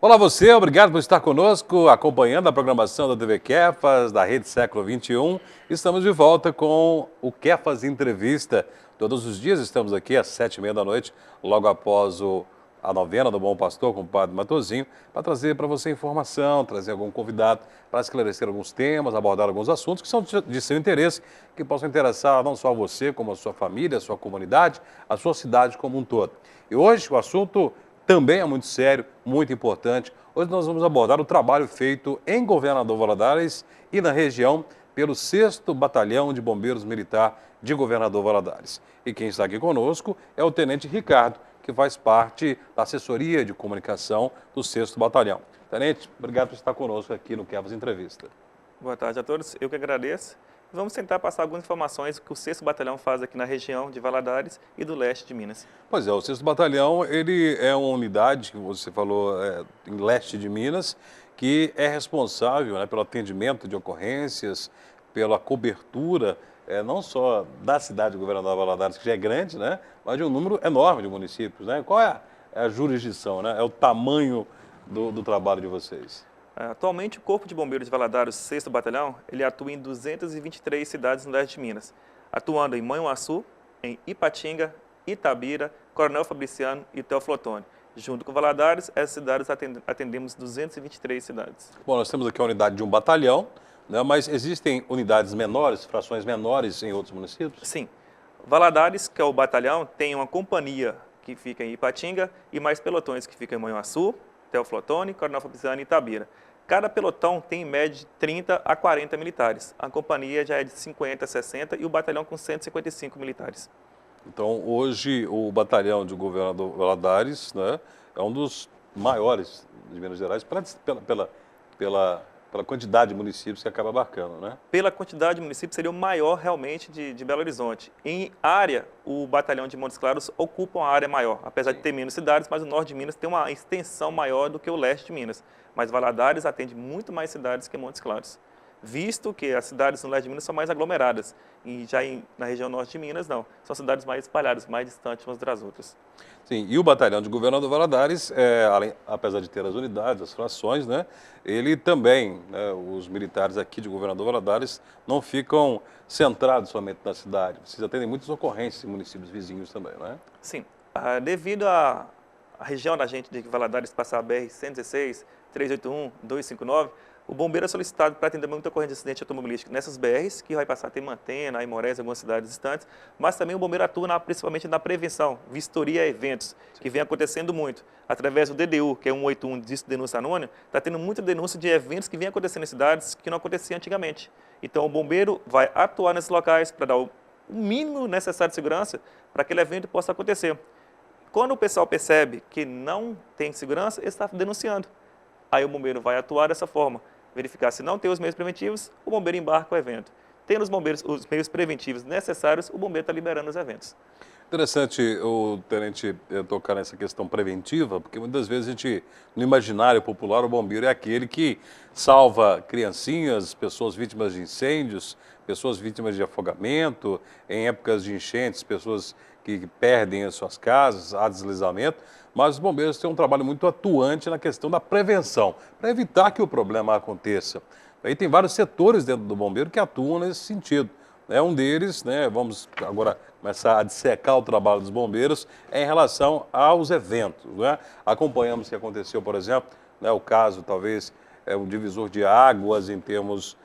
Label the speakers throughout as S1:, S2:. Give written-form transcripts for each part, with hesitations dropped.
S1: Olá você, obrigado por estar conosco, acompanhando a programação da TV Kefas, da Rede Século XXI. Estamos de volta com o Kefas Entrevista. Todos os dias estamos aqui às 7h30 da noite, logo após a novena do Bom Pastor com o Padre Matosinho, para trazer para você informação, trazer algum convidado para esclarecer alguns temas, abordar alguns assuntos que são de seu interesse, que possam interessar não só a você, como a sua família, a sua comunidade, a sua cidade como um todo. E hoje o assunto também é muito sério, muito importante. Hoje nós vamos abordar o trabalho feito em Governador Valadares e na região pelo 6º Batalhão de Bombeiros Militar de Governador Valadares. E quem está aqui conosco é o Tenente Ricardo, que faz parte da assessoria de comunicação do 6º Batalhão. Tenente, obrigado por estar conosco aqui no Kefas Entrevista.
S2: Boa tarde a todos, eu que agradeço. Vamos tentar passar algumas informações que o 6º Batalhão faz aqui na região de Valadares e do leste de Minas.
S1: Pois é, o 6º Batalhão, ele é uma unidade, que você falou, em leste de Minas, que é responsável, né, pelo atendimento de ocorrências, pela cobertura, não só da cidade de Governador Valadares, que já é grande, né, mas de um número enorme de municípios, né? Qual é a jurisdição, né? É o tamanho do trabalho de vocês?
S2: Atualmente, o Corpo de Bombeiros de Valadares, 6º Batalhão, ele atua em 223 cidades no leste de Minas, atuando em Manhuaçu, em Ipatinga, Itabira, Coronel Fabriciano e Teoflotone. Junto com Valadares, essas cidades atendemos 223 cidades.
S1: Bom, nós temos aqui a unidade de um batalhão, né, mas existem unidades menores, frações menores em outros municípios?
S2: Sim. Valadares, que é o batalhão, tem uma companhia que fica em Ipatinga e mais pelotões que ficam em Manhuaçu, Teoflotone, Coronel Fabriciano e Itabira. Cada pelotão tem em média de 30 a 40 militares. A companhia já é de 50 a 60 e o batalhão com 155 militares.
S1: Então, hoje, o batalhão de Governador Valadares, né, é um dos maiores de Minas Gerais pela quantidade de municípios que acaba abarcando, né?
S2: Pela quantidade de municípios, seria o maior realmente de Belo Horizonte. Em área, o batalhão de Montes Claros ocupa uma área maior, apesar de ter menos cidades, mas o norte de Minas tem uma extensão maior do que o leste de Minas. Mas Valadares atende muito mais cidades que Montes Claros, visto que as cidades no leste de Minas são mais aglomeradas. E já na região norte de Minas, não. São cidades mais espalhadas, mais distantes umas das outras.
S1: Sim, e o batalhão de Governador Valadares, apesar de ter as unidades, as frações, né, ele também, né, os militares aqui de Governador Valadares não ficam centrados somente na cidade. Vocês atendem muitas ocorrências em municípios vizinhos também, não é?
S2: Sim. Devido à região da gente de Valadares passar a BR-116, 381, 259, o bombeiro é solicitado para atender muita ocorrência de acidente automobilístico nessas BRs, que vai passar a Temantena, Aimorés, algumas cidades distantes, mas também o bombeiro atua principalmente na prevenção, vistoria a eventos, que vem acontecendo muito. Através do DDU, que é 181, Disco de Denúncia Anônima, está tendo muita denúncia de eventos que vêm acontecendo em cidades que não aconteciam antigamente. Então o bombeiro vai atuar nesses locais para dar o mínimo necessário de segurança para que aquele evento possa acontecer. Quando o pessoal percebe que não tem segurança, ele está denunciando. Aí o bombeiro vai atuar dessa forma, verificar se não tem os meios preventivos, o bombeiro embarca o evento. Tendo os meios preventivos necessários, o bombeiro está liberando os eventos.
S1: Interessante o tenente tocar nessa questão preventiva, porque muitas vezes a gente, no imaginário popular, o bombeiro é aquele que salva criancinhas, pessoas vítimas de incêndios, pessoas vítimas de afogamento, em épocas de enchentes, pessoas que perdem as suas casas, há deslizamento, mas os bombeiros têm um trabalho muito atuante na questão da prevenção, para evitar que o problema aconteça. Aí tem vários setores dentro do bombeiro que atuam nesse sentido. Um deles, né, vamos agora começar a dissecar o trabalho dos bombeiros, é em relação aos eventos. Né? Acompanhamos o que aconteceu, por exemplo, né, o caso talvez um divisor de águas em termos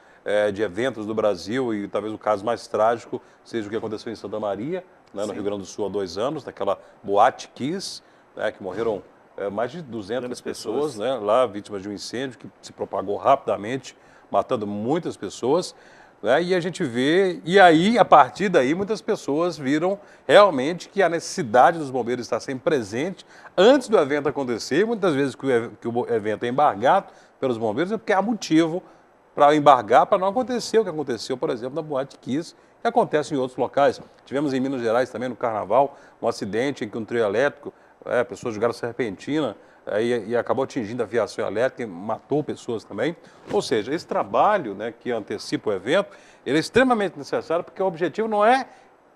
S1: de eventos do Brasil, e talvez o caso mais trágico seja o que aconteceu em Santa Maria, né, no Rio Grande do Sul há 2 anos, naquela Boate Kiss, né, que morreram mais de 200 pessoas, né, lá vítimas de um incêndio que se propagou rapidamente, matando muitas pessoas. Né, e a gente vê, e aí, a partir daí, muitas pessoas viram realmente que a necessidade dos bombeiros estar sempre presente antes do evento acontecer. Muitas vezes que o evento é embargado pelos bombeiros é porque há motivo para embargar, para não acontecer o que aconteceu, por exemplo, na Boate Kiss, que acontece em outros locais. Tivemos em Minas Gerais também, no Carnaval, um acidente em que um trio elétrico, pessoas jogaram serpentina, e acabou atingindo a viação elétrica e matou pessoas também. Ou seja, esse trabalho, né, que antecipa o evento, ele é extremamente necessário, porque o objetivo não é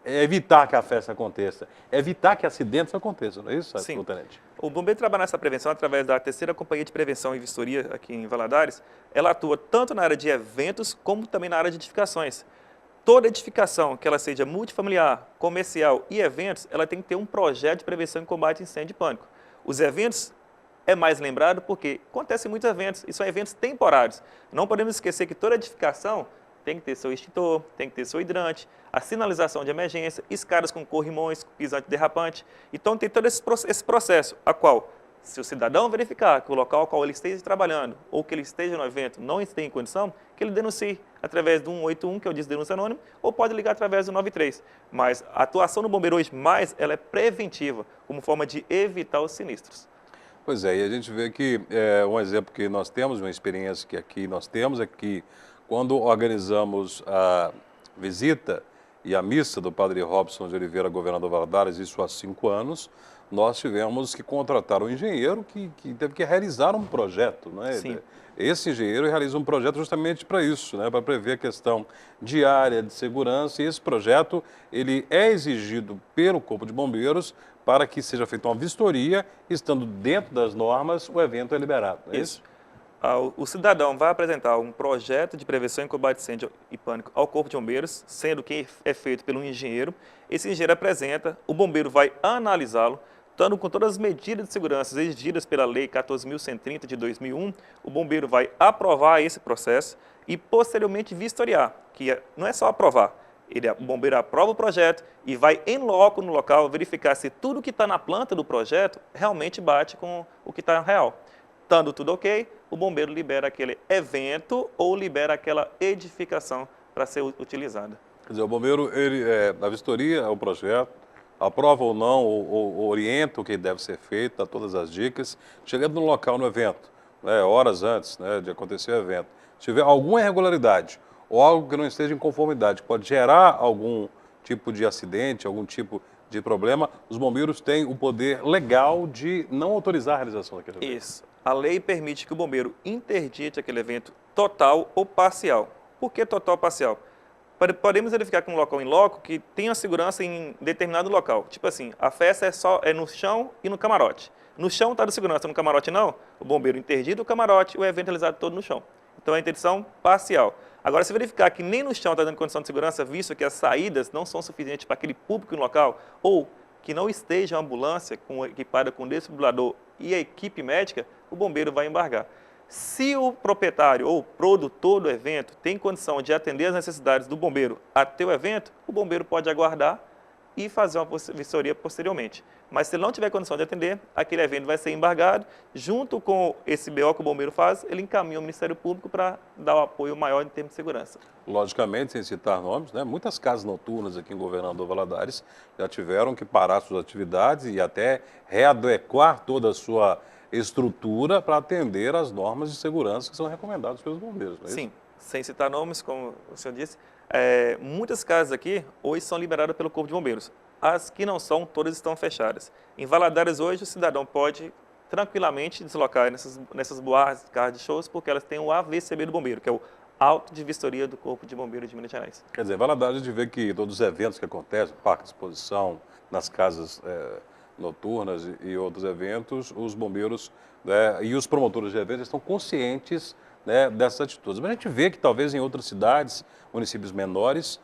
S1: evitar que a festa aconteça, evitar que acidentes aconteçam, não é isso,
S2: Sim.
S1: tenente?
S2: O bombeiro trabalha nessa prevenção através da terceira companhia de prevenção e vistoria aqui em Valadares. Ela atua tanto na área de eventos como também na área de edificações. Toda edificação, que ela seja multifamiliar, comercial e eventos, ela tem que ter um projeto de prevenção e combate a incêndio e pânico. Os eventos é mais lembrado porque acontecem muitos eventos e são eventos temporários. Não podemos esquecer que toda edificação tem que ter seu extintor, tem que ter seu hidrante, a sinalização de emergência, escadas com corrimões, pisante derrapante. Então tem todo esse processo, a qual, se o cidadão verificar que o local ao qual ele esteja trabalhando ou que ele esteja no evento não esteja em condição, que ele denuncie através do 181, que é o Denúncia Anônima, ou pode ligar através do 93. Mas a atuação do bombeiro hoje, ela é preventiva, como forma de evitar os sinistros.
S1: Pois é, e a gente vê que um exemplo que nós temos, uma experiência que aqui nós temos, é que quando organizamos a visita e a missa do Padre Robson de Oliveira, governador Valadares, isso há 5 anos, nós tivemos que contratar um engenheiro que teve que realizar um projeto, né?
S2: Sim.
S1: Esse engenheiro realiza um projeto justamente para isso, né? Para prever a questão diária de segurança, e esse projeto ele é exigido pelo Corpo de Bombeiros para que seja feita uma vistoria, estando dentro das normas, o evento é liberado. Não é isso?
S2: O cidadão vai apresentar um projeto de prevenção e combate a incêndio e pânico ao Corpo de Bombeiros, sendo que é feito pelo engenheiro. Esse engenheiro apresenta, o bombeiro vai analisá-lo, estando com todas as medidas de segurança exigidas pela Lei 14.130 de 2001, o bombeiro vai aprovar esse processo e posteriormente vistoriar, não é só aprovar, o bombeiro aprova o projeto e vai em loco no local verificar se tudo que está na planta do projeto realmente bate com o que está real. Estando tudo ok, o bombeiro libera aquele evento ou libera aquela edificação para ser utilizada.
S1: Quer dizer, o bombeiro, a vistoria é o projeto, aprova ou não, ou orienta o que deve ser feito, dá todas as dicas. Chegando no local, no evento, né, horas antes, né, de acontecer o evento, se tiver alguma irregularidade ou algo que não esteja em conformidade, pode gerar algum tipo de acidente, algum tipo de problema, os bombeiros têm o poder legal de não autorizar a realização daquele evento.
S2: Isso. A lei permite que o bombeiro interdite aquele evento total ou parcial. Por que total ou parcial? Podemos verificar com um local em loco que tem a segurança em determinado local. Tipo assim, a festa é no chão e no camarote. No chão está de segurança, no camarote não. O bombeiro interdita o camarote, o evento é realizado todo no chão. Então é interdição parcial. Agora, se verificar que nem no chão está dando condição de segurança, visto que as saídas não são suficientes para aquele público no local, ou que não esteja a ambulância equipada com desfibrilador e a equipe médica, o bombeiro vai embargar. Se o proprietário ou produtor do evento tem condição de atender as necessidades do bombeiro até o evento, o bombeiro pode aguardar e fazer uma vistoria posteriormente. Mas se ele não tiver condição de atender, aquele evento vai ser embargado. Junto com esse BO que o bombeiro faz, ele encaminha ao Ministério Público para dar o apoio maior em termos de segurança.
S1: Logicamente, sem citar nomes, né, muitas casas noturnas aqui em Governador Valadares já tiveram que parar suas atividades e até readequar toda a sua estrutura para atender às normas de segurança que são recomendadas pelos bombeiros. Não é
S2: Sim, sem citar nomes, como o senhor disse, muitas casas aqui hoje são liberadas pelo Corpo de Bombeiros. As que não são, todas estão fechadas. Em Valadares hoje, o cidadão pode tranquilamente deslocar nessas boates, casas de shows, porque elas têm o AVCB do bombeiro, que é o Auto de Vistoria do Corpo de Bombeiros de Minas Gerais.
S1: Quer dizer, Valadares, a gente vê que todos os eventos que acontecem, parque de exposição, nas casas noturnas e outros eventos, os bombeiros, né, e os promotores de eventos estão conscientes, né, dessas atitudes. Mas a gente vê que talvez em outras cidades, municípios menores,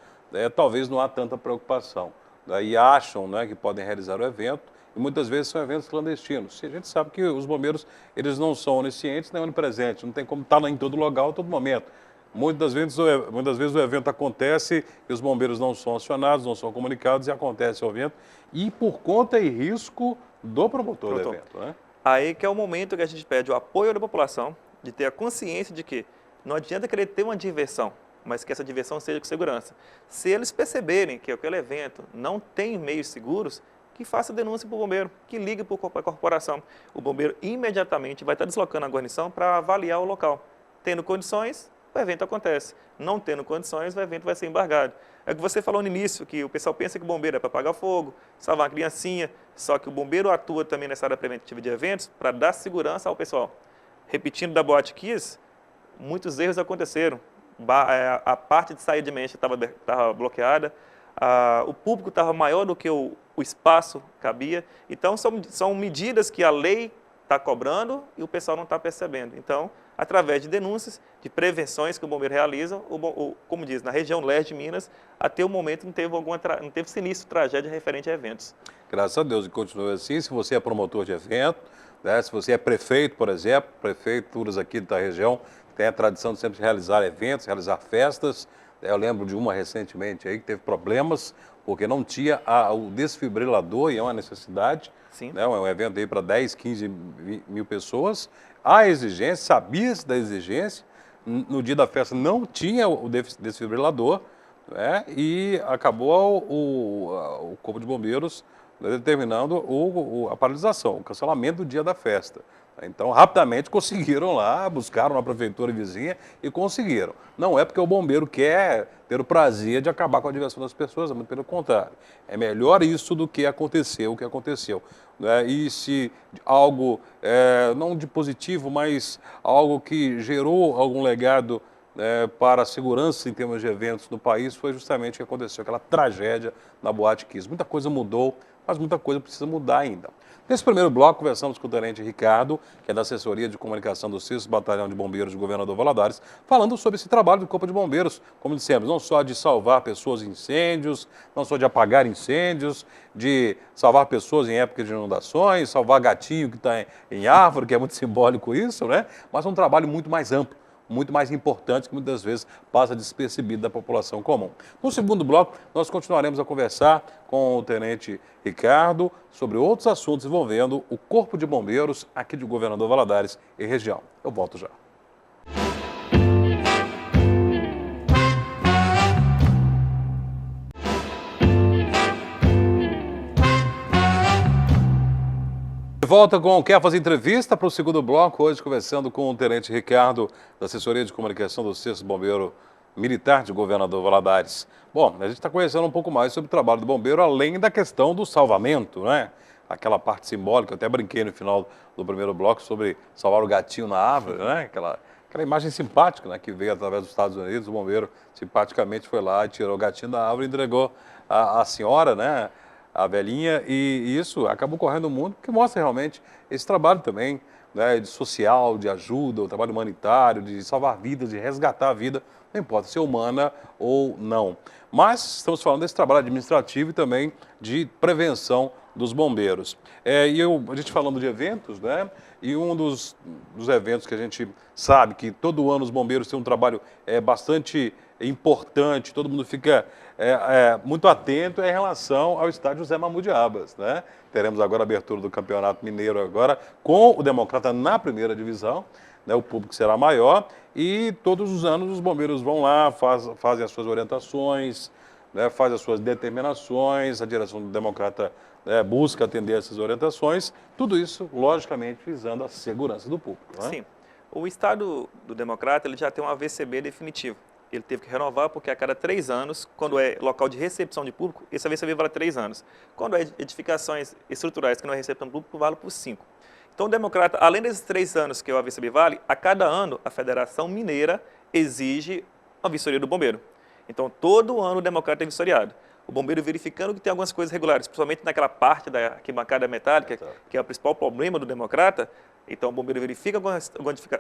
S1: talvez não há tanta preocupação, né, e acham, né, que podem realizar o evento, e muitas vezes são eventos clandestinos. E a gente sabe que os bombeiros, eles não são oniscientes nem onipresentes, não tem como estar em todo lugar, a todo momento. Muitas vezes o evento acontece e os bombeiros não são acionados, não são comunicados e acontece o evento, e por conta e risco do promotor do evento, né?
S2: Aí que é o momento que a gente pede o apoio da população, de ter a consciência de que não adianta querer ter uma diversão, mas que essa diversão seja com segurança. Se eles perceberem que aquele evento não tem meios seguros, que faça denúncia para o bombeiro, que ligue para a corporação. O bombeiro imediatamente vai estar deslocando a guarnição para avaliar o local. Tendo condições, o evento acontece. Não tendo condições, o evento vai ser embargado. É o que você falou no início, que o pessoal pensa que o bombeiro é para apagar fogo, salvar uma criancinha, só que o bombeiro atua também nessa área preventiva de eventos para dar segurança ao pessoal. Repetindo da Boate Kiss, muitos erros aconteceram. A parte de saída de emergência estava bloqueada, o público estava maior do que o espaço cabia. Então, são medidas que a lei está cobrando e o pessoal não está percebendo. Então, através de denúncias, de prevenções que o bombeiro realiza, como diz, na região leste de Minas, até o momento não teve sinistro, tragédia referente a eventos.
S1: Graças a Deus, e continua assim. Se você é promotor de evento, né, se você é prefeito, por exemplo, prefeituras aqui da região têm a tradição de sempre realizar eventos, realizar festas. Eu lembro de uma recentemente aí que teve problemas porque não tinha o desfibrilador, e é uma necessidade,
S2: Sim.
S1: né, um evento aí para 10, 15 mil pessoas. A exigência, sabia-se da exigência, no dia da festa não tinha o desfibrilador, né, e acabou o Corpo de Bombeiros determinando a paralisação, o cancelamento do dia da festa. Então, rapidamente conseguiram lá, buscaram na prefeitura vizinha e conseguiram. Não é porque o bombeiro quer ter o prazer de acabar com a diversão das pessoas, muito pelo contrário. É melhor isso do que aconteceu, o que aconteceu. Né? E se algo, não de positivo, mas algo que gerou algum legado para a segurança em termos de eventos no país, foi justamente o que aconteceu, aquela tragédia na Boate Kiss. Muita coisa mudou, mas muita coisa precisa mudar ainda. Nesse primeiro bloco, conversamos com o Tenente Ricardo, que é da Assessoria de Comunicação do 6º Batalhão de Bombeiros do Governador Valadares, falando sobre esse trabalho do Corpo de Bombeiros, como dissemos, não só de salvar pessoas em incêndios, não só de apagar incêndios, de salvar pessoas em época de inundações, salvar gatinho que está em árvore, que é muito simbólico isso, né? Mas é um trabalho muito mais amplo, muito mais importante, que muitas vezes passa despercebido da população comum. No segundo bloco, nós continuaremos a conversar com o Tenente Ricardo sobre outros assuntos envolvendo o Corpo de Bombeiros aqui de Governador Valadares e região. Eu volto já. Volta com Quer Fazer Entrevista para o segundo bloco, hoje conversando com o Tenente Ricardo, da Assessoria de Comunicação do 6º Bombeiro Militar de Governador Valadares. Bom, a gente está conhecendo um pouco mais sobre o trabalho do bombeiro, além da questão do salvamento, né? Aquela parte simbólica, eu até brinquei no final do primeiro bloco sobre salvar o gatinho na árvore, né? Aquela imagem simpática, né, que veio através dos Estados Unidos, o bombeiro simpaticamente foi lá e tirou o gatinho da árvore e entregou a senhora, né? A velhinha, e isso acabou correndo o mundo, que mostra realmente esse trabalho também, né, de social, de ajuda, o trabalho humanitário, de salvar vidas, de resgatar a vida, não importa se é humana ou não. Mas estamos falando desse trabalho administrativo e também de prevenção dos bombeiros. A gente falando de eventos, né? E um dos eventos que a gente sabe que todo ano os bombeiros têm um trabalho bastante importante, todo mundo fica muito atento em relação ao estádio José Mahmoud Abas, né? Teremos agora a abertura do Campeonato Mineiro agora com o Democrata na primeira divisão, né? O público será maior e todos os anos os bombeiros vão lá, fazem as suas orientações, né? Fazem as suas determinações, a direção do Democrata busca atender essas orientações, tudo isso, logicamente, visando a segurança do público. Né?
S2: Sim. O estado do Democrata ele já tem um AVCB definitivo. Ele teve que renovar porque a cada 3 anos, quando é local de recepção de público, esse AVCB vale 3 anos. Quando é edificações estruturais que não é recepção de público, vale por 5. Então, o Democrata, além desses 3 anos que o AVCB vale, a cada ano a Federação Mineira exige a vistoria do bombeiro. Então, todo ano o Democrata é vistoriado. O bombeiro verificando que tem algumas coisas regulares, principalmente naquela parte da arquibancada metálica, que é o principal problema do Democrata. Então, o bombeiro verifica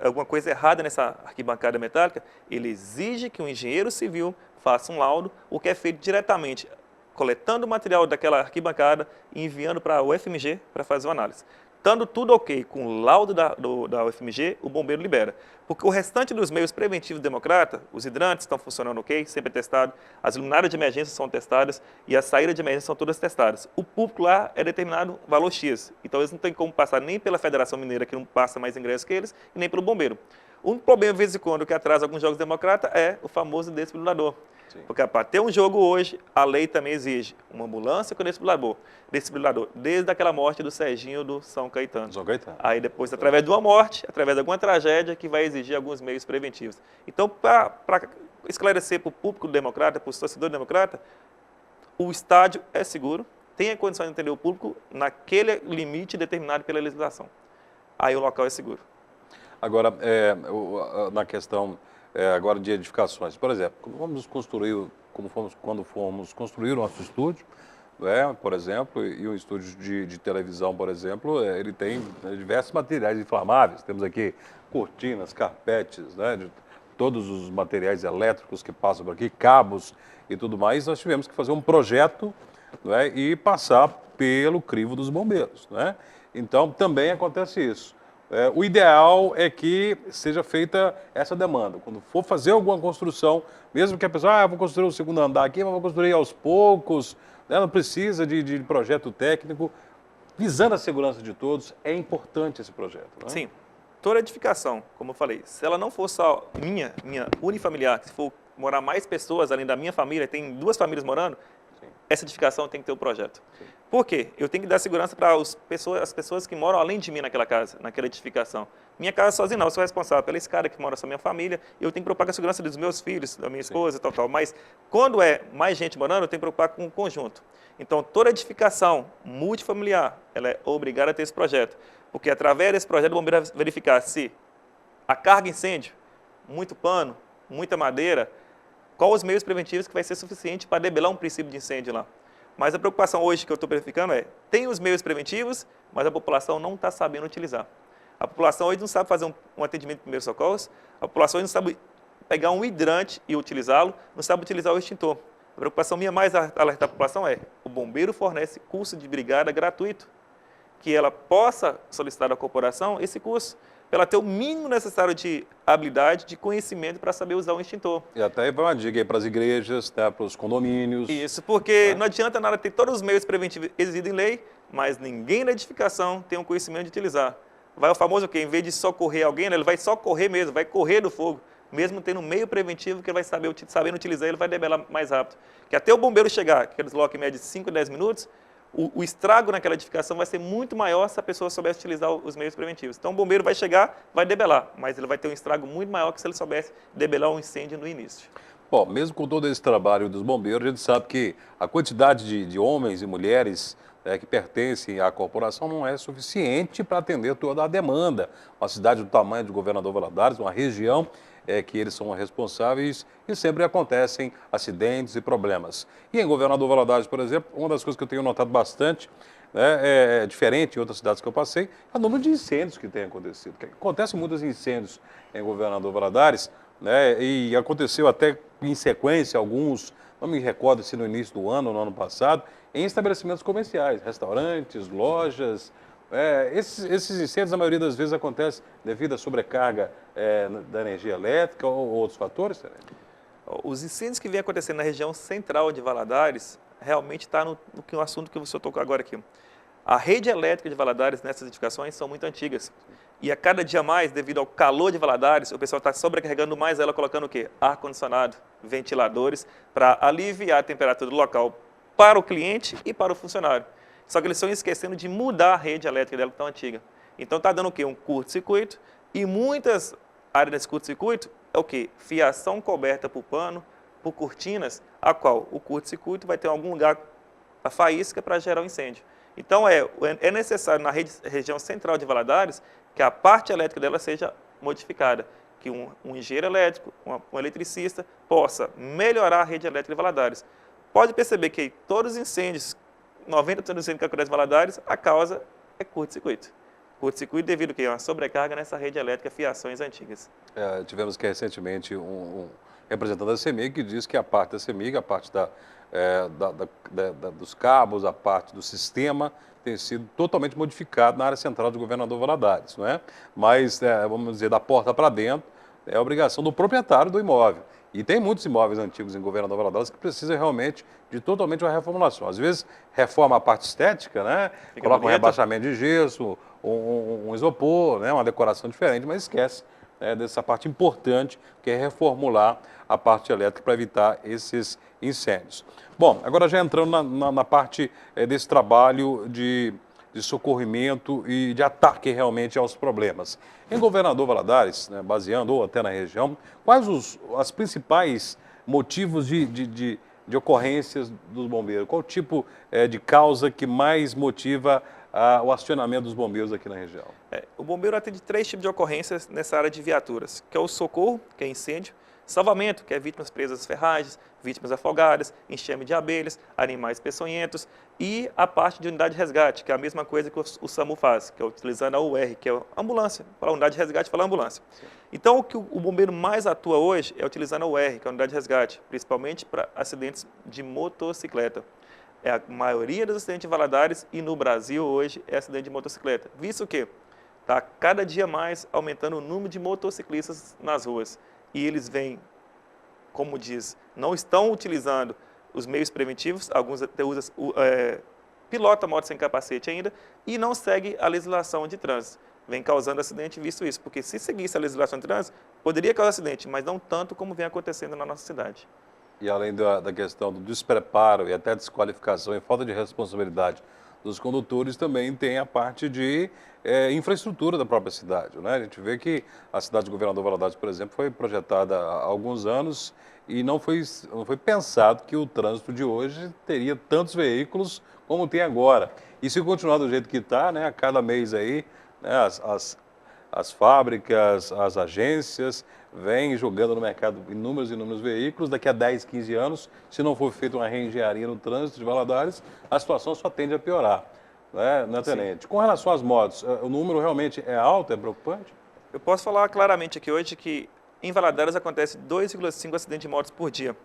S2: alguma coisa errada nessa arquibancada metálica, ele exige que um engenheiro civil faça um laudo, o que é feito diretamente, coletando o material daquela arquibancada e enviando para a UFMG para fazer uma análise. Estando tudo ok com o laudo da UFMG, o bombeiro libera. Porque o restante dos meios preventivos do Democrata, os hidrantes estão funcionando ok, sempre testado, as luminárias de emergência são testadas e as saídas de emergência são todas testadas. O público lá é determinado valor X, então eles não têm como passar nem pela Federação Mineira, que não passa mais ingressos que eles, e nem pelo bombeiro. Um problema, de vez em quando, que atrasa alguns jogos Democrata é o famoso desfibrilador. Sim. Porque para ter um jogo hoje, a lei também exige uma ambulância com desfibrilador, desde aquela morte do Serginho do São Caetano. Aí depois, através de uma morte, através de alguma tragédia, que vai exigir alguns meios preventivos. Então, para esclarecer para o público do Democrata, para o torcedor do Democrata, o estádio é seguro, tem a condição de atender o público naquele limite determinado pela legislação. Aí o local é seguro.
S1: Agora, na questão agora de edificações, por exemplo, vamos construir quando fomos construir o nosso estúdio, né, por exemplo, e o estúdio de televisão, por exemplo, ele tem, né, diversos materiais inflamáveis. Temos aqui cortinas, carpetes, né, de todos os materiais elétricos que passam por aqui, cabos e tudo mais. Nós tivemos que fazer um projeto, né, e passar pelo crivo dos bombeiros, né? Então, também acontece isso. O ideal é que seja feita essa demanda. Quando for fazer alguma construção, mesmo que a pessoa, vou construir o segundo andar aqui, mas vou construir aos poucos, né? Não precisa de projeto técnico. Visando a segurança de todos, é importante esse projeto, né?
S2: Sim. Toda edificação, como eu falei, se ela não for só minha unifamiliar, se for morar mais pessoas além da minha família, tem 2 famílias morando,
S1: Sim.
S2: essa edificação tem que ter um projeto.
S1: Sim.
S2: Por quê? Eu tenho que dar segurança para as pessoas que moram além de mim naquela casa, naquela edificação. Minha casa sozinha não, eu sou responsável pela escada que mora só minha família, e eu tenho que preocupar com a segurança dos meus filhos, da minha esposa e tal. Mas quando é mais gente morando, eu tenho que preocupar com o conjunto. Então, toda edificação multifamiliar, ela é obrigada a ter esse projeto. Porque através desse projeto, o bombeiro vai verificar se a carga incêndio, muito pano, muita madeira, quais os meios preventivos que vai ser suficiente para debelar um princípio de incêndio lá. Mas a preocupação hoje que eu estou verificando tem os meios preventivos, mas a população não está sabendo utilizar. A população hoje não sabe fazer um atendimento de primeiros socorros, a população hoje não sabe pegar um hidrante e utilizá-lo, não sabe utilizar o extintor. A preocupação minha mais alertar a população o bombeiro fornece curso de brigada gratuito, que ela possa solicitar da corporação esse curso, para ela ter o mínimo necessário de habilidade, de conhecimento para saber usar o extintor.
S1: E até vai uma dica aí para as igrejas, né, para os condomínios.
S2: Isso, porque não adianta nada ter todos os meios preventivos exigidos em lei, mas ninguém na edificação tem um conhecimento de utilizar. Vai o famoso o quê? Em vez de socorrer alguém, ele vai socorrer mesmo, vai correr do fogo. Mesmo tendo um meio preventivo que ele vai sabendo utilizar, ele vai debelar mais rápido. Que até o bombeiro chegar, que eles colocam em média de 5 a 10 minutos, o estrago naquela edificação vai ser muito maior se a pessoa soubesse utilizar os meios preventivos. Então o bombeiro vai chegar, vai debelar, mas ele vai ter um estrago muito maior que se ele soubesse debelar um incêndio no início.
S1: Bom, mesmo com todo esse trabalho dos bombeiros, a gente sabe que a quantidade de homens e mulheres que pertencem à corporação não é suficiente para atender toda a demanda. Uma cidade do tamanho de Governador Valadares, uma região que eles são responsáveis e sempre acontecem acidentes e problemas. E em Governador Valadares, por exemplo, uma das coisas que eu tenho notado bastante, né, é diferente em outras cidades que eu passei, é o número de incêndios que tem acontecido. Acontecem muitos incêndios em Governador Valadares, né, e aconteceu até em sequência alguns, não me recordo se no início do ano ou no ano passado, em estabelecimentos comerciais, restaurantes, lojas. Esses incêndios, a maioria das vezes, acontece devido à sobrecarga da energia elétrica ou outros fatores, Terence?
S2: Os incêndios que vêm acontecendo na região central de Valadares, realmente está no assunto que você tocou agora aqui. A rede elétrica de Valadares, nessas edificações, são muito antigas. E a cada dia mais, devido ao calor de Valadares, o pessoal está sobrecarregando mais ela, colocando o quê? Ar-condicionado, ventiladores, para aliviar a temperatura do local para o cliente e para o funcionário. Só que eles estão esquecendo de mudar a rede elétrica dela tão antiga. Então está dando o quê? Um curto-circuito, e muitas áreas desse curto-circuito é o quê? Fiação coberta por pano, por cortinas, a qual o curto-circuito vai ter em algum lugar a faísca para gerar um incêndio. Então é necessário na região central de Valadares que a parte elétrica dela seja modificada, que um engenheiro elétrico, um eletricista possa melhorar a rede elétrica de Valadares. Pode perceber que todos os incêndios, 90% dos incêndios que acontecem em Valadares, a causa é curto-circuito. Curto-circuito devido a quê? Uma sobrecarga nessa rede elétrica, fiações antigas.
S1: Tivemos que recentemente um representante da CEMIG que disse que a parte da CEMIG, a parte dos cabos, a parte do sistema, tem sido totalmente modificado na área central de Governador Valadares, não é? Mas, vamos dizer, da porta para dentro, é a obrigação do proprietário do imóvel. E tem muitos imóveis antigos em Governador Valadares que precisam realmente de totalmente uma reformulação. Às vezes, reforma a parte estética, né? Coloca um rebaixamento de gesso, um isopor, né? Uma decoração diferente, mas esquece dessa parte importante, que é reformular a parte elétrica para evitar esses incêndios. Bom, agora já entrando na parte desse trabalho de socorrimento e de ataque realmente aos problemas. Em Governador Valadares, né, baseando ou até na região, quais os principais motivos de ocorrências dos bombeiros? Qual o tipo de causa que mais motiva o acionamento dos bombeiros aqui na região? O
S2: bombeiro atende 3 tipos de ocorrências nessa área de viaturas, que é o socorro, que é incêndio, Salvamento, que é vítimas presas às ferragens, vítimas afogadas, enxame de abelhas, animais peçonhentos, e a parte de unidade de resgate, que é a mesma coisa que o SAMU faz, que é utilizando a UR, que é a ambulância, para a unidade de resgate, falar ambulância. Sim. Então, o que o bombeiro mais atua hoje é utilizando a UR, que é a unidade de resgate, principalmente para acidentes de motocicleta. É a maioria dos acidentes em Valadares e no Brasil hoje é acidente de motocicleta. Visto que está cada dia mais aumentando o número de motociclistas nas ruas. E eles vêm, como diz, não estão utilizando os meios preventivos, alguns até usam, pilota moto sem capacete ainda, e não segue a legislação de trânsito. Vem causando acidente visto isso, porque se seguisse a legislação de trânsito, poderia causar acidente, mas não tanto como vem acontecendo na nossa cidade.
S1: E além da questão do despreparo e até desqualificação e falta de responsabilidade dos condutores, também tem a parte de infraestrutura da própria cidade, né? A gente vê que a cidade de Governador Valadares, por exemplo, foi projetada há alguns anos e não foi pensado que o trânsito de hoje teria tantos veículos como tem agora. E se continuar do jeito que está, né, a cada mês aí, né, as fábricas, as agências vêm jogando no mercado inúmeros e inúmeros veículos. Daqui a 10, 15 anos, se não for feita uma reengenharia no trânsito de Valadares, a situação só tende a piorar, né, Tenente? Com relação às motos, o número realmente é alto, é preocupante?
S2: Eu posso falar claramente aqui hoje que em Valadares acontece 2,5 acidentes de motos por dia.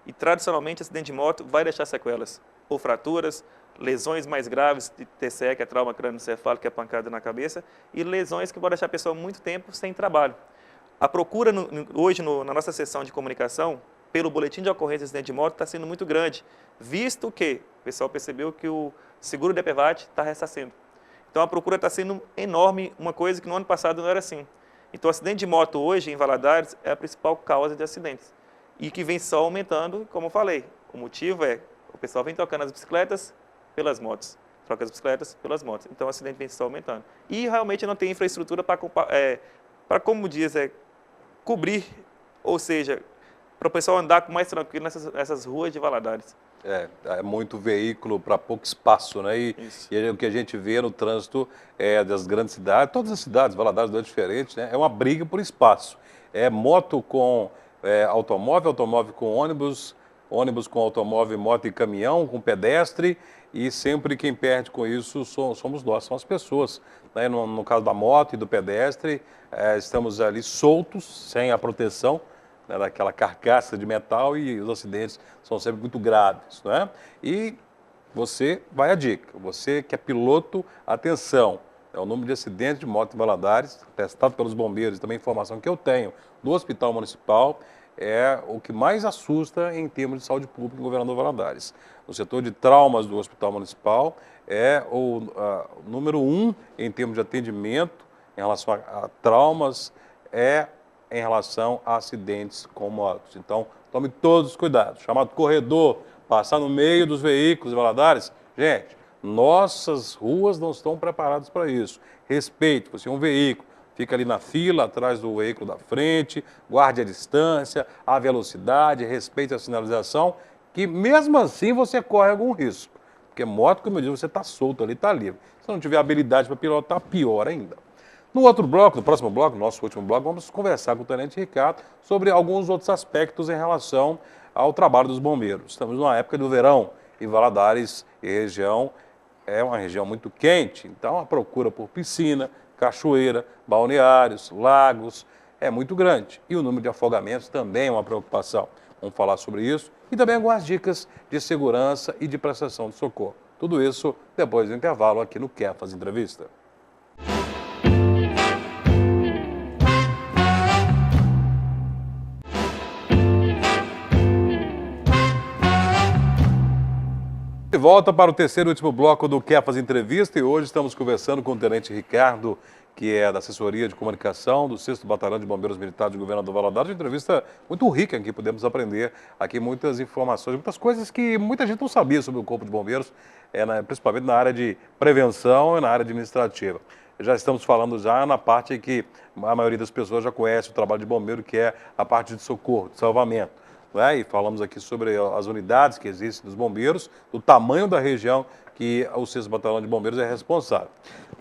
S2: E tradicionalmente, acidente de moto vai deixar sequelas, ou fraturas, lesões mais graves de TCE, que é trauma crânioencefálico, que é pancada na cabeça, e lesões que vão deixar a pessoa muito tempo sem trabalho. A procura hoje na nossa seção de comunicação, pelo boletim de ocorrência de acidente de moto, está sendo muito grande, visto que o pessoal percebeu que o seguro de DPVAT está ressarcendo. Então a procura está sendo enorme, uma coisa que no ano passado não era assim. Então o acidente de moto hoje em Valadares é a principal causa de acidentes. E que vem só aumentando, como eu falei. O motivo é, o pessoal vem trocando as bicicletas pelas motos. Troca as bicicletas pelas motos. Então o acidente vem só aumentando. E realmente não tem infraestrutura para, como diz, cobrir, ou seja, para o pessoal andar mais tranquilo nessas ruas de Valadares.
S1: É muito veículo para pouco espaço, né? E o que a gente vê no trânsito das grandes cidades, todas as cidades, Valadares não é diferente, né? É uma briga por espaço. É moto com automóvel, automóvel com ônibus, ônibus com automóvel, moto e caminhão, com pedestre, e sempre quem perde com isso somos nós, são as pessoas. Né? No caso da moto e do pedestre, estamos ali soltos, sem a proteção, né, daquela carcaça de metal, e os acidentes são sempre muito graves, né? E você, vai a dica, você que é piloto, atenção, o número de acidentes de moto em Valadares, testado pelos bombeiros, e também informação que eu tenho do Hospital Municipal, é o que mais assusta em termos de saúde pública em Governador Valadares. No setor de traumas do Hospital Municipal, é o número 1 em termos de atendimento em relação a traumas, em relação a acidentes com motos. Então, tome todos os cuidados. Chamado corredor, passar no meio dos veículos de Valadares. Gente, nossas ruas não estão preparadas para isso. Respeite, você é um veículo, fica ali na fila, atrás do veículo da frente, guarde a distância, a velocidade, respeite a sinalização, que mesmo assim você corre algum risco. Porque moto, como eu disse, você está solto ali, está livre. Se não tiver habilidade para pilotar, pior ainda. No outro bloco, no próximo bloco, nosso último bloco, vamos conversar com o Tenente Ricardo sobre alguns outros aspectos em relação ao trabalho dos bombeiros. Estamos numa época do verão e Valadares e região é uma região muito quente, então a procura por piscina, cachoeira, balneários, lagos é muito grande. E o número de afogamentos também é uma preocupação. Vamos falar sobre isso e também algumas dicas de segurança e de prestação de socorro. Tudo isso depois do intervalo aqui no Kefas Entrevista. De volta para o terceiro e último bloco do Kefas Entrevista, e hoje estamos conversando com o Tenente Ricardo, que é da assessoria de comunicação do 6º Batalhão de Bombeiros Militares de Governador Valadares. Uma entrevista muito rica em que podemos aprender aqui muitas informações, muitas coisas que muita gente não sabia sobre o Corpo de Bombeiros, principalmente na área de prevenção e na área administrativa. Já estamos falando já na parte que a maioria das pessoas já conhece o trabalho de bombeiro, que é a parte de socorro, de salvamento. E falamos aqui sobre as unidades que existem dos bombeiros, do tamanho da região que o 6º Batalhão de Bombeiros é responsável.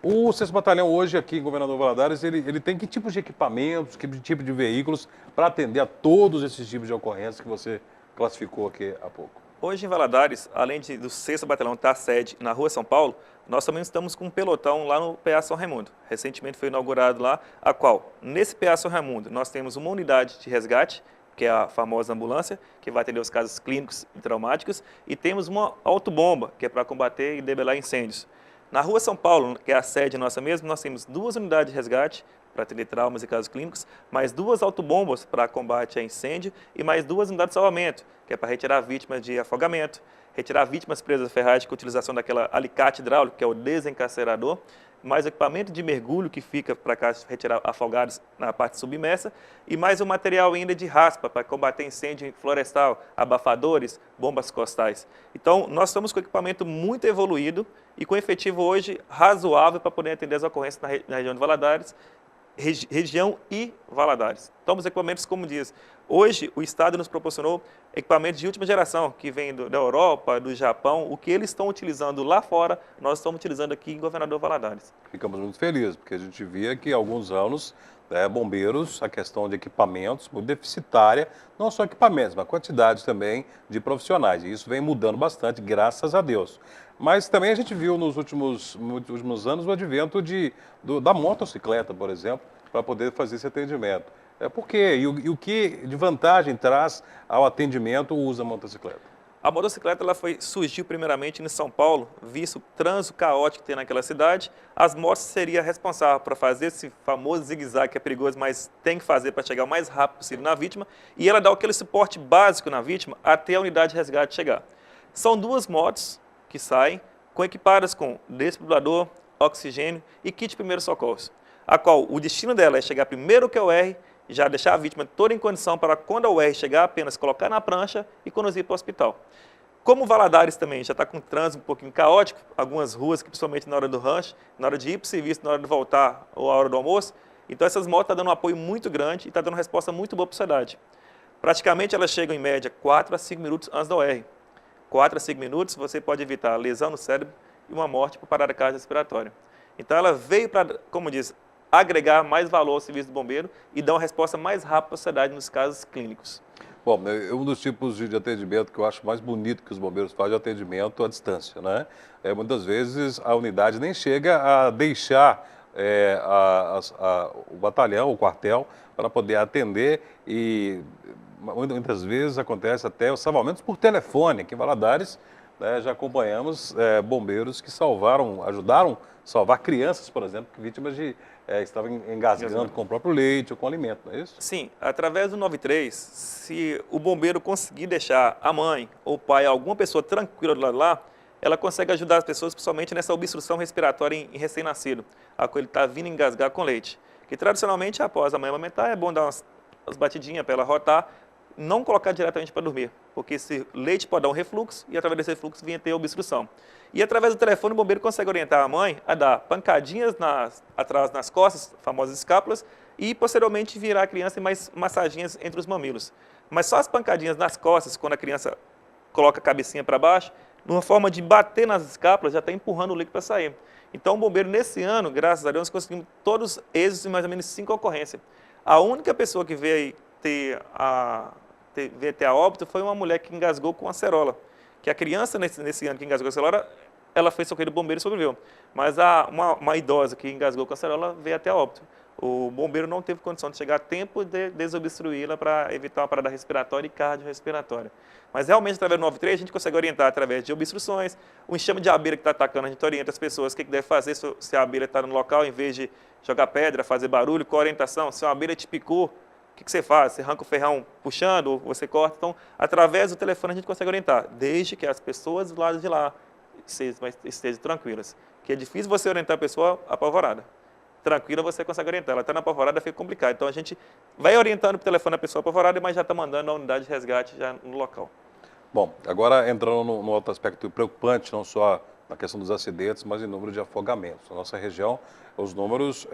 S1: O 6º Batalhão hoje aqui em Governador Valadares, ele tem que tipo de equipamentos, que tipo de veículos para atender a todos esses tipos de ocorrências que você classificou aqui há pouco?
S2: Hoje em Valadares, além do 6º Batalhão estar sede na Rua São Paulo, nós também estamos com um pelotão lá no PA São Raimundo. Recentemente foi inaugurado lá, a qual, nesse PA São Raimundo, nós temos uma unidade de resgate, que é a famosa ambulância, que vai atender os casos clínicos e traumáticos, e temos uma autobomba, que é para combater e debelar incêndios. Na Rua São Paulo, que é a sede nossa mesmo, nós temos 2 unidades de resgate, para atender traumas e casos clínicos, mais 2 autobombas para combate a incêndio e mais 2 unidades de salvamento, que é para retirar vítimas de afogamento, retirar vítimas presas a ferragem com a utilização daquela alicate hidráulico, que é o desencarcerador, mais equipamento de mergulho que fica para retirar afogados na parte submersa e mais um material ainda de raspa para combater incêndio florestal, abafadores, bombas costais. Então, nós estamos com equipamento muito evoluído e com efetivo hoje razoável para poder atender as ocorrências na região de Valadares, região e Valadares. Então, os equipamentos, como diz, hoje o Estado nos proporcionou equipamentos de última geração, que vêm da Europa, do Japão, o que eles estão utilizando lá fora, nós estamos utilizando aqui em Governador Valadares.
S1: Ficamos muito felizes, porque a gente via que há alguns anos, bombeiros, a questão de equipamentos muito deficitária, não só equipamentos, mas a quantidade também de profissionais. E isso vem mudando bastante, graças a Deus. Mas também a gente viu nos últimos anos o advento da motocicleta, por exemplo, para poder fazer esse atendimento. Por quê? E o que de vantagem traz ao atendimento o uso da motocicleta?
S2: A motocicleta surgiu primeiramente em São Paulo, visto o trânsito caótico que tem naquela cidade. As motos seriam responsáveis por fazer esse famoso zigue-zague que é perigoso, mas tem que fazer para chegar o mais rápido possível na vítima. E ela dá aquele suporte básico na vítima até a unidade de resgate chegar. São 2 motos que saem, equipadas com desfibrilador, oxigênio e kit de primeiros socorros, a qual o destino dela é chegar primeiro que é o R, já deixar a vítima toda em condição para quando a UR chegar, apenas colocar na prancha e conduzir para o hospital. Como Valadares também já está com um trânsito um pouquinho caótico, algumas ruas que principalmente na hora do rush, na hora de ir para o serviço, na hora de voltar ou a hora do almoço, então essas motos estão dando um apoio muito grande e está dando uma resposta muito boa para a sociedade. Praticamente elas chegam em média 4 a 5 minutos antes da UR. 4 a 5 minutos você pode evitar lesão no cérebro e uma morte por parada cardiorrespiratória. Então ela veio para, como diz, agregar mais valor ao serviço do bombeiro e dar uma resposta mais rápida à sociedade nos casos clínicos.
S1: Bom, um dos tipos de atendimento que eu acho mais bonito que os bombeiros fazem é o atendimento à distância, né? Muitas vezes a unidade nem chega a deixar o batalhão, o quartel, para poder atender e muitas vezes acontece até os salvamentos por telefone. Aqui em Valadares, já acompanhamos bombeiros que ajudaram a salvar crianças, por exemplo, vítimas de estavam engasgando com o próprio leite ou com alimento, não é isso?
S2: Sim, através do 93, se o bombeiro conseguir deixar a mãe ou o pai, alguma pessoa tranquila do lado de lá, ela consegue ajudar as pessoas, principalmente nessa obstrução respiratória em recém-nascido, a qual ele está vindo engasgar com leite. Que tradicionalmente, após a mãe amamentar, é bom dar umas batidinhas para ela rotar, não colocar diretamente para dormir, porque esse leite pode dar um refluxo e através desse refluxo vinha ter obstrução. E através do telefone o bombeiro consegue orientar a mãe a dar pancadinhas atrás nas costas, famosas escápulas, e posteriormente virar a criança e mais massaginhas entre os mamilos. Mas só as pancadinhas nas costas, quando a criança coloca a cabecinha para baixo, numa forma de bater nas escápulas, já está empurrando o líquido para sair. Então o bombeiro nesse ano, graças a Deus, nós conseguimos todos os êxitos em mais ou menos 5 ocorrências. A única pessoa que veio ter a óbito foi uma mulher que engasgou com acerola. Que a criança, nesse ano que engasgou com acerola, ela foi socorrida do bombeiro e sobreviveu. Mas uma idosa que engasgou com acerola veio até a óbito. O bombeiro não teve condição de chegar a tempo de desobstruí-la para evitar uma parada respiratória e cardiorrespiratória. Mas realmente, através do 93, a gente consegue orientar através de obstruções, o enxame de abelha que está atacando, a gente orienta as pessoas o que deve fazer se a abelha está no local, em vez de jogar pedra, fazer barulho, com a orientação. Se uma abelha te picou, o que você faz? Você arranca o ferrão puxando ou você corta? Então, através do telefone a gente consegue orientar, desde que as pessoas do lado de lá estejam tranquilas. Que é difícil você orientar a pessoa apavorada. Tranquila você consegue orientar, ela está na apavorada, fica complicado. Então a gente vai orientando por telefone a pessoa apavorada, mas já está mandando a unidade de resgate já no local.
S1: Bom, agora entrando no outro aspecto preocupante, não só na questão dos acidentes, mas em número de afogamentos. Na nossa região, os números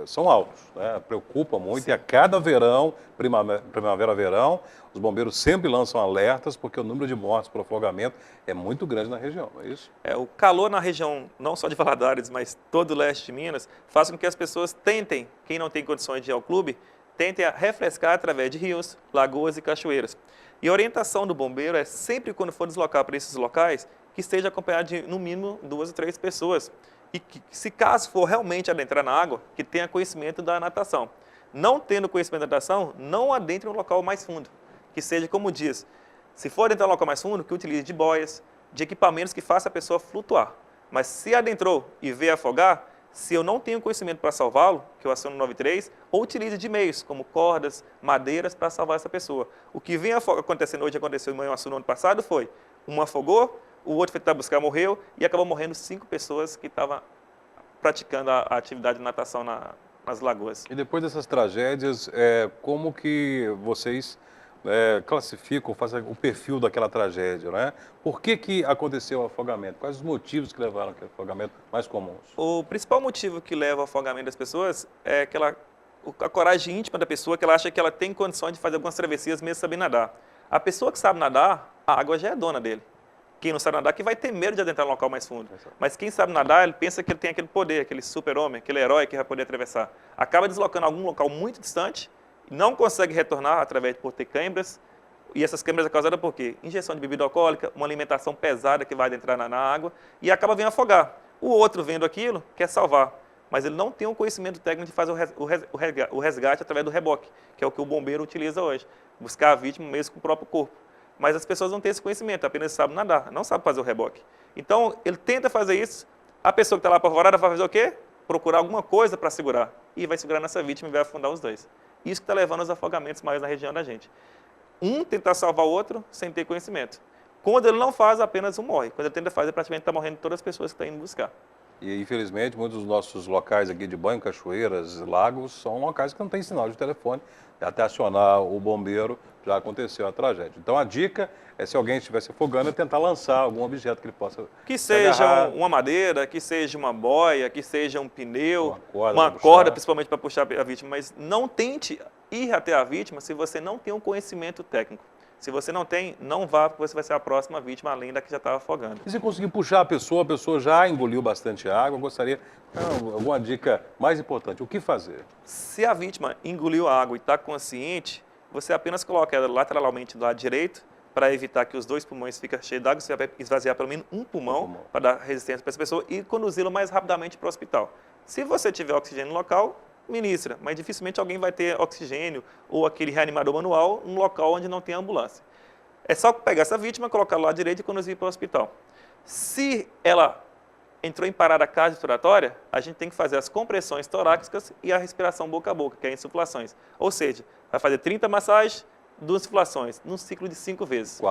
S1: são altos, né? Preocupa muito.
S2: Sim.
S1: E a cada verão, primavera, verão, os bombeiros sempre lançam alertas, porque o número de mortes por afogamento é muito grande na região, não é isso?
S2: O calor na região, não só de Valadares, mas todo o leste de Minas, faz com que as pessoas tentem, quem não tem condições de ir ao clube, tentem a refrescar através de rios, lagoas e cachoeiras. E a orientação do bombeiro é sempre, quando for deslocar para esses locais, que esteja acompanhado de, no mínimo, 2 ou 3 pessoas. E que, se caso for realmente adentrar na água, que tenha conhecimento da natação. Não tendo conhecimento da natação, não adentre um local mais fundo. Que seja, como diz, se for adentrar um local mais fundo, que utilize de boias, de equipamentos que faça a pessoa flutuar. Mas se adentrou e veio afogar, se eu não tenho conhecimento para salvá-lo, que eu aciono 93, ou utilize de meios, como cordas, madeiras, para salvar essa pessoa. O que vem acontecendo hoje, aconteceu em Manhuaçu no ano passado, foi um afogou, o outro foi tentar buscar, morreu, e acabou morrendo 5 pessoas que estavam praticando a atividade de natação nas lagoas.
S1: E depois dessas tragédias, como que vocês classificam, fazem o perfil daquela tragédia, né? Por que aconteceu o afogamento? Quais os motivos que levaram aquele afogamento mais comuns?
S2: O principal motivo que leva ao afogamento das pessoas é a coragem íntima da pessoa, que ela acha que ela tem condições de fazer algumas travessias mesmo sabendo nadar. A pessoa que sabe nadar, a água já é dona dele. Quem não sabe nadar, que vai ter medo de adentrar no local mais fundo. Mas quem sabe nadar, ele pensa que ele tem aquele poder, aquele super-homem, aquele herói que vai poder atravessar. Acaba deslocando algum local muito distante, não consegue retornar através de por ter câimbras, e essas câimbras é causada por quê? Injeção de bebida alcoólica, uma alimentação pesada que vai adentrar na água, e acaba vindo afogar. O outro, vendo aquilo, quer salvar, mas ele não tem um conhecimento técnico de fazer o resgate através do reboque, que é o que o bombeiro utiliza hoje, buscar a vítima mesmo com o próprio corpo. Mas as pessoas não têm esse conhecimento, apenas sabem nadar, não sabem fazer o reboque. Então, ele tenta fazer isso, a pessoa que está lá apavorada vai fazer o quê? Procurar alguma coisa para segurar, e vai segurar nessa vítima e vai afundar os dois. Isso que está levando aos afogamentos maiores na região da gente. Um tentar salvar o outro sem ter conhecimento. Quando ele não faz, apenas um morre. Quando ele tenta fazer, praticamente está morrendo todas as pessoas que estão indo buscar.
S1: E, infelizmente, muitos dos nossos locais aqui de banho, cachoeiras, lagos, são locais que não têm sinal de telefone. Até acionar o bombeiro, já aconteceu a tragédia. Então, a dica é, se alguém estiver se afogando, é tentar lançar algum objeto que ele possa
S2: Que seja
S1: agarrar.
S2: uma madeira, que seja uma boia, que seja um pneu,
S1: Uma corda
S2: corda, principalmente para puxar a vítima. Mas não tente ir até a vítima se você não tem um conhecimento técnico. Se você não tem, não vá, porque você vai ser a próxima vítima, além da que já estava afogando.
S1: E se conseguir puxar a pessoa já engoliu bastante água, eu gostaria, alguma dica mais importante, o que fazer?
S2: Se a vítima engoliu a água e está consciente, você apenas coloca ela lateralmente do lado direito, para evitar que os 2 pulmões fiquem cheios d'água, você vai esvaziar pelo menos um pulmão, para dar resistência para essa pessoa e conduzi-la mais rapidamente para o hospital. Se você tiver oxigênio local, ministra, mas dificilmente alguém vai ter oxigênio ou aquele reanimador manual num local onde não tem ambulância. É só pegar essa vítima, colocar lá à direita e conduzir para o hospital. Se ela entrou em parada cardiorrespiratória, a gente tem que fazer as compressões torácicas e a respiração boca a boca, que é insuflações. Ou seja, vai fazer 30 massagens, 2 insuflações, num ciclo de 5 vezes.
S1: Com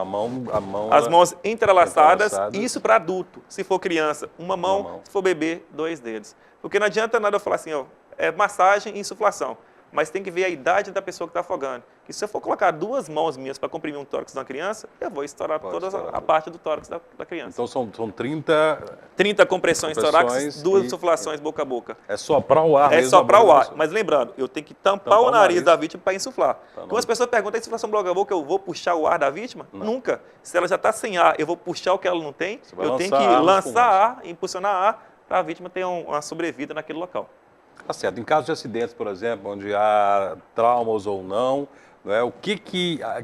S2: As mãos entrelaçadas, isso para adulto. Se for criança, uma mão, se for bebê, 2 dedos. Porque não adianta nada eu falar assim, ó, é massagem e insuflação. Mas tem que ver a idade da pessoa que está afogando. Que se eu for colocar 2 mãos minhas para comprimir um tórax de uma criança, eu vou estourar toda a parte do tórax da criança.
S1: Então são 30
S2: compressões torácicas, 2 insuflações boca a boca.
S1: É soprar o ar mesmo?
S2: É soprar o ar. Mas lembrando, eu tenho que tampar o nariz da vítima para insuflar.
S1: Quando
S2: as pessoas perguntam, insuflação boca a boca, eu vou puxar o ar da vítima? Não. Nunca. Se ela já está sem ar, eu vou puxar o que ela não tem, eu tenho que lançar ar, impulsionar ar, para a vítima ter uma sobrevida naquele local.
S1: Tá certo. Em casos de acidentes, por exemplo, onde há traumas ou não, o que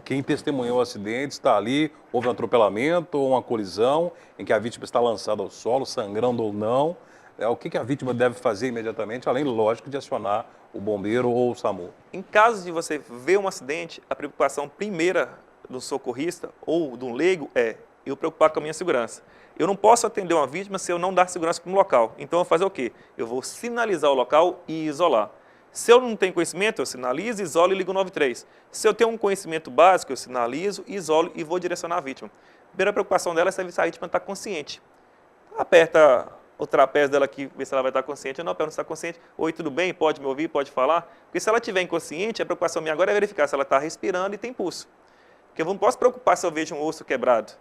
S1: quem testemunhou o acidente está ali, houve um atropelamento ou uma colisão em que a vítima está lançada ao solo, sangrando ou não, o que a vítima deve fazer imediatamente, além, lógico, de acionar o bombeiro ou o SAMU?
S2: Em caso de você ver um acidente, a preocupação primeira do socorrista ou do leigo é eu preocupar com a minha segurança. Eu não posso atender uma vítima se eu não dar segurança para um local. Então, eu vou fazer o quê? Eu vou sinalizar o local e isolar. Se eu não tenho conhecimento, eu sinalizo, isolo e ligo o 93. Se eu tenho um conhecimento básico, eu sinalizo, isolo e vou direcionar a vítima. A primeira preocupação dela é se a vítima está consciente. Aperta o trapézio dela aqui, ver se ela vai estar consciente ou não. Ela não está consciente. Oi, tudo bem? Pode me ouvir? Pode falar? Porque se ela estiver inconsciente, a preocupação minha agora é verificar se ela está respirando e tem pulso. Porque eu não posso preocupar se eu vejo um osso quebrado.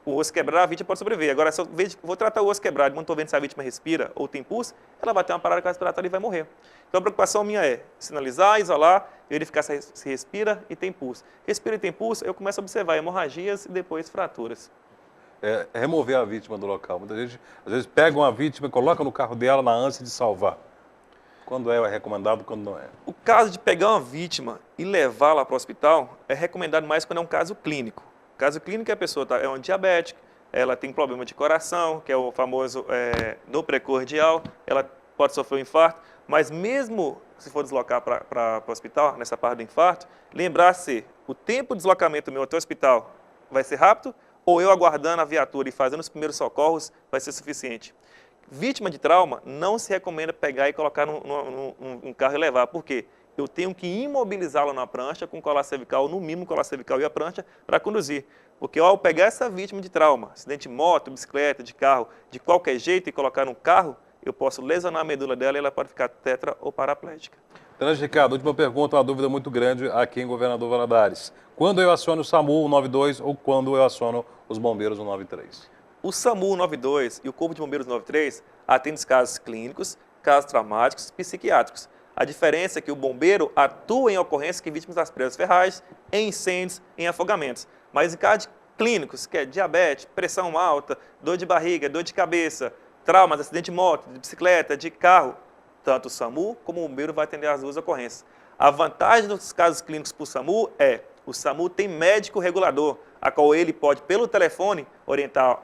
S2: o osso quebrado, a vítima pode sobreviver. Agora, se eu vou tratar o osso quebrado e não estou vendo se a vítima respira ou tem pulso, ela vai ter uma parada respiratória e vai morrer. Então, a preocupação minha é sinalizar, isolar, verificar se respira e tem pulso. Respira e tem pulso, eu começo a observar hemorragias e depois fraturas.
S1: Remover a vítima do local. Muita gente, às vezes, pega uma vítima e coloca no carro dela na ânsia de salvar. Quando é recomendado, quando não é.
S2: O caso de pegar uma vítima e levá-la para o hospital é recomendado mais quando é um caso clínico. O caso clínico é a pessoa é uma diabética, ela tem problema de coração, que é o famoso no precordial, ela pode sofrer um infarto, mas mesmo se for deslocar para o hospital, nessa parte do infarto, lembrar se o tempo de deslocamento meu até o hospital vai ser rápido ou eu aguardando a viatura e fazendo os primeiros socorros vai ser suficiente. Vítima de trauma, não se recomenda pegar e colocar num carro e levar. Por quê? Eu tenho que imobilizá-lo na prancha com colar cervical, no mínimo colar cervical e a prancha, para conduzir. Porque ao pegar essa vítima de trauma, acidente de moto, bicicleta, de carro, de qualquer jeito e colocar num carro, eu posso lesionar a medula dela e ela pode ficar tetra ou paraplégica.
S1: Tenente Ricardo, última pergunta, uma dúvida muito grande aqui em Governador Valadares. Quando eu aciono o SAMU 192 ou quando eu aciono os bombeiros 193?
S2: O SAMU 92 e o Corpo de Bombeiros 93 atendem os casos clínicos, casos traumáticos, psiquiátricos. A diferença é que o bombeiro atua em ocorrências que vítimas das presas ferrais, em incêndios, em afogamentos. Mas em casos clínicos, que é diabetes, pressão alta, dor de barriga, dor de cabeça, traumas, acidente de moto, de bicicleta, de carro, tanto o SAMU como o bombeiro vai atender as duas ocorrências. A vantagem dos casos clínicos para o SAMU é o SAMU tem médico regulador, a qual ele pode, pelo telefone, orientar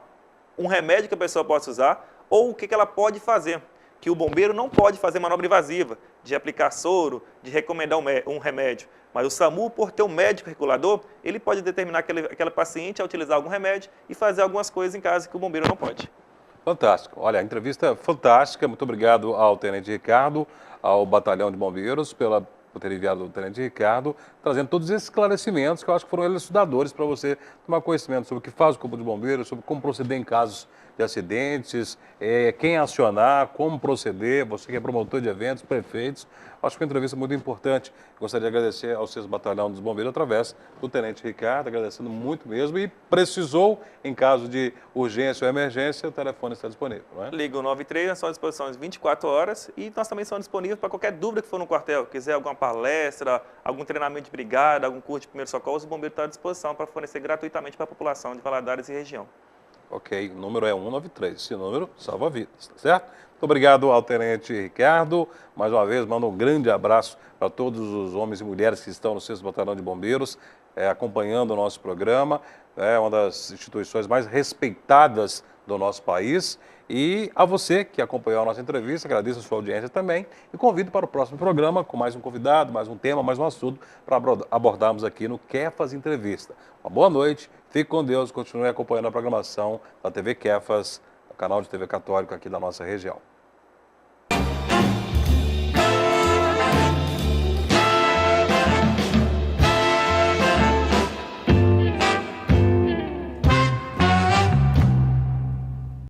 S2: um remédio que a pessoa possa usar ou o que ela pode fazer, que o bombeiro não pode fazer manobra invasiva, de aplicar soro, de recomendar um remédio. Mas o SAMU, por ter um médico regulador, ele pode determinar aquela paciente a utilizar algum remédio e fazer algumas coisas em casa que o bombeiro não pode.
S1: Fantástico. Olha, a entrevista é fantástica. Muito obrigado ao Tenente Ricardo, ao Batalhão de Bombeiros, por ter enviado o Tenente Ricardo, trazendo todos esses esclarecimentos que eu acho que foram elucidadores para você tomar conhecimento sobre o que faz o Corpo de Bombeiros, sobre como proceder em casos de acidentes, quem acionar, como proceder, você que é promotor de eventos, prefeitos. Acho que foi uma entrevista muito importante. Gostaria de agradecer ao 6º Batalhão dos Bombeiros através do Tenente Ricardo, agradecendo muito mesmo. E precisou, em caso de urgência ou emergência, o telefone está disponível, não é?
S2: Liga o 93, nós estamos à disposição às 24 horas e nós também estamos disponíveis para qualquer dúvida que for no quartel. Quiser alguma palestra, algum treinamento de brigada, algum curso de primeiros socorros, o bombeiro está à disposição para fornecer gratuitamente para a população de Valadares e região.
S1: Ok, o número é 193, esse número salva vidas, tá certo? Muito obrigado ao Tenente Ricardo, mais uma vez mando um grande abraço para todos os homens e mulheres que estão no 6º Batalhão de Bombeiros, acompanhando o nosso programa, é uma das instituições mais respeitadas do nosso país. E a você que acompanhou a nossa entrevista, agradeço a sua audiência também e convido para o próximo programa com mais um convidado, mais um tema, mais um assunto para abordarmos aqui no Kefas Entrevista. Uma boa noite, fique com Deus, continue acompanhando a programação da TV Kefas, canal de TV católico aqui da nossa região.